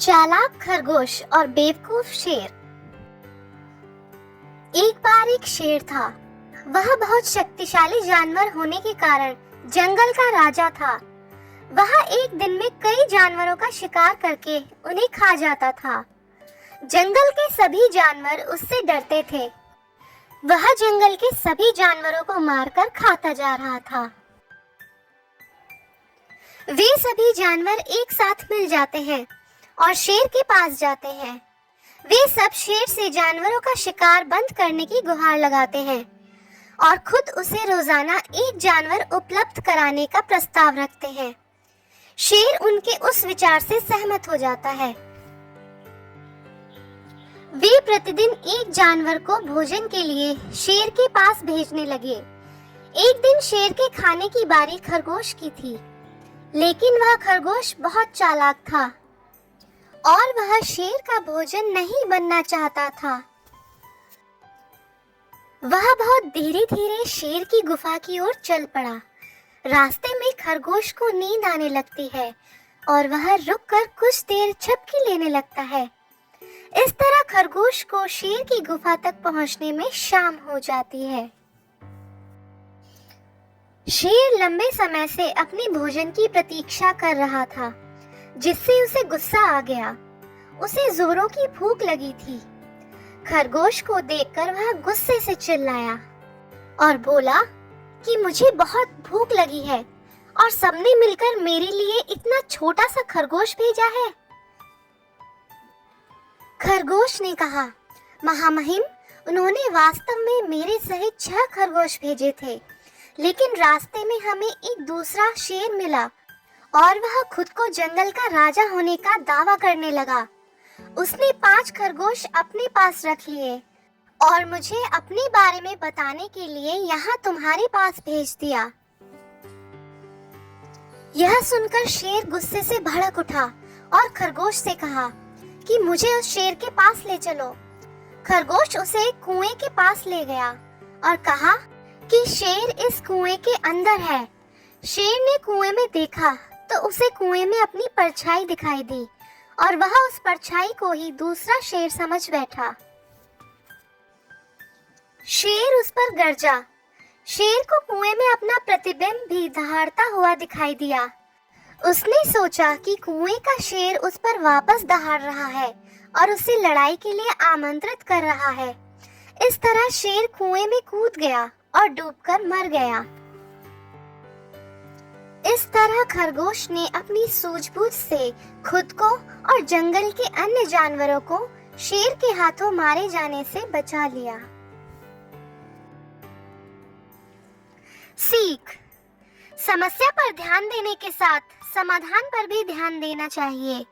चालाक खरगोश और बेवकूफ शेर। एक बार एक शेर था। वह बहुत शक्तिशाली जानवर होने के कारण जंगल का राजा था। वह एक दिन में कई जानवरों का शिकार करके उन्हें खा जाता था। जंगल के सभी जानवर उससे डरते थे। वह जंगल के सभी जानवरों को मारकर खाता जा रहा था। वे सभी जानवर एक साथ मिल जाते हैं और शेर के पास जाते हैं। वे सब शेर से जानवरों का शिकार बंद करने की गुहार लगाते हैं और खुद उसे रोजाना एक जानवर उपलब्ध कराने का प्रस्ताव रखते हैं। शेर उनके उस विचार से सहमत हो जाता है। वे प्रतिदिन एक जानवर को भोजन के लिए शेर के पास भेजने लगे। एक दिन शेर के खाने की बारी खरगोश की थी, लेकिन वह खरगोश बहुत चालाक था और वह शेर का भोजन नहीं बनना चाहता था। वह बहुत धीरे धीरे शेर की गुफा की ओर चल पड़ा। रास्ते में खरगोश को नींद आने लगती है और वह रुककर कुछ देर झपकी लेने लगता है। इस तरह खरगोश को शेर की गुफा तक पहुंचने में शाम हो जाती है। शेर लंबे समय से अपने भोजन की प्रतीक्षा कर रहा था, जिससे उसे गुस्सा आ गया। उसे जोरों की भूख लगी थी। खरगोश को देखकर वह गुस्से से चिल्लाया और बोला कि मुझे बहुत भूख लगी है और सबने मिलकर मेरे लिए इतना छोटा सा खरगोश भेजा है। खरगोश ने कहा, महामहिम, उन्होंने वास्तव में मेरे सहित 6 खरगोश भेजे थे, लेकिन रास्ते में हमें एक दूसरा शेर मिला और वह खुद को जंगल का राजा होने का दावा करने लगा। उसने 5 खरगोश अपने पास रख लिए और मुझे अपने बारे में बताने के लिए यहाँ तुम्हारे पास भेज दिया। यह सुनकर शेर गुस्से से भड़क उठा और खरगोश से कहा कि मुझे उस शेर के पास ले चलो। खरगोश उसे एक कुएं के पास ले गया और कहा कि शेर इस कुएं के अंदर है। शेर ने कुएं में देखा तो उसे कुएं में अपनी परछाई दिखाई दी और वह उस परछाई को ही दूसरा शेर समझ बैठा। शेर उस पर गरजा। शेर को कुएं में अपना प्रतिबिंब भी दहाड़ता हुआ दिखाई दिया। उसने सोचा कि कुएं का शेर उस पर वापस दहाड़ रहा है और उसे लड़ाई के लिए आमंत्रित कर रहा है। इस तरह शेर कुएं में कूद गया और डूबकर मर गया। इस तरह खरगोश ने अपनी सूझबूझ से खुद को और जंगल के अन्य जानवरों को शेर के हाथों मारे जाने से बचा लिया। सीख: समस्या पर ध्यान देने के साथ समाधान पर भी ध्यान देना चाहिए।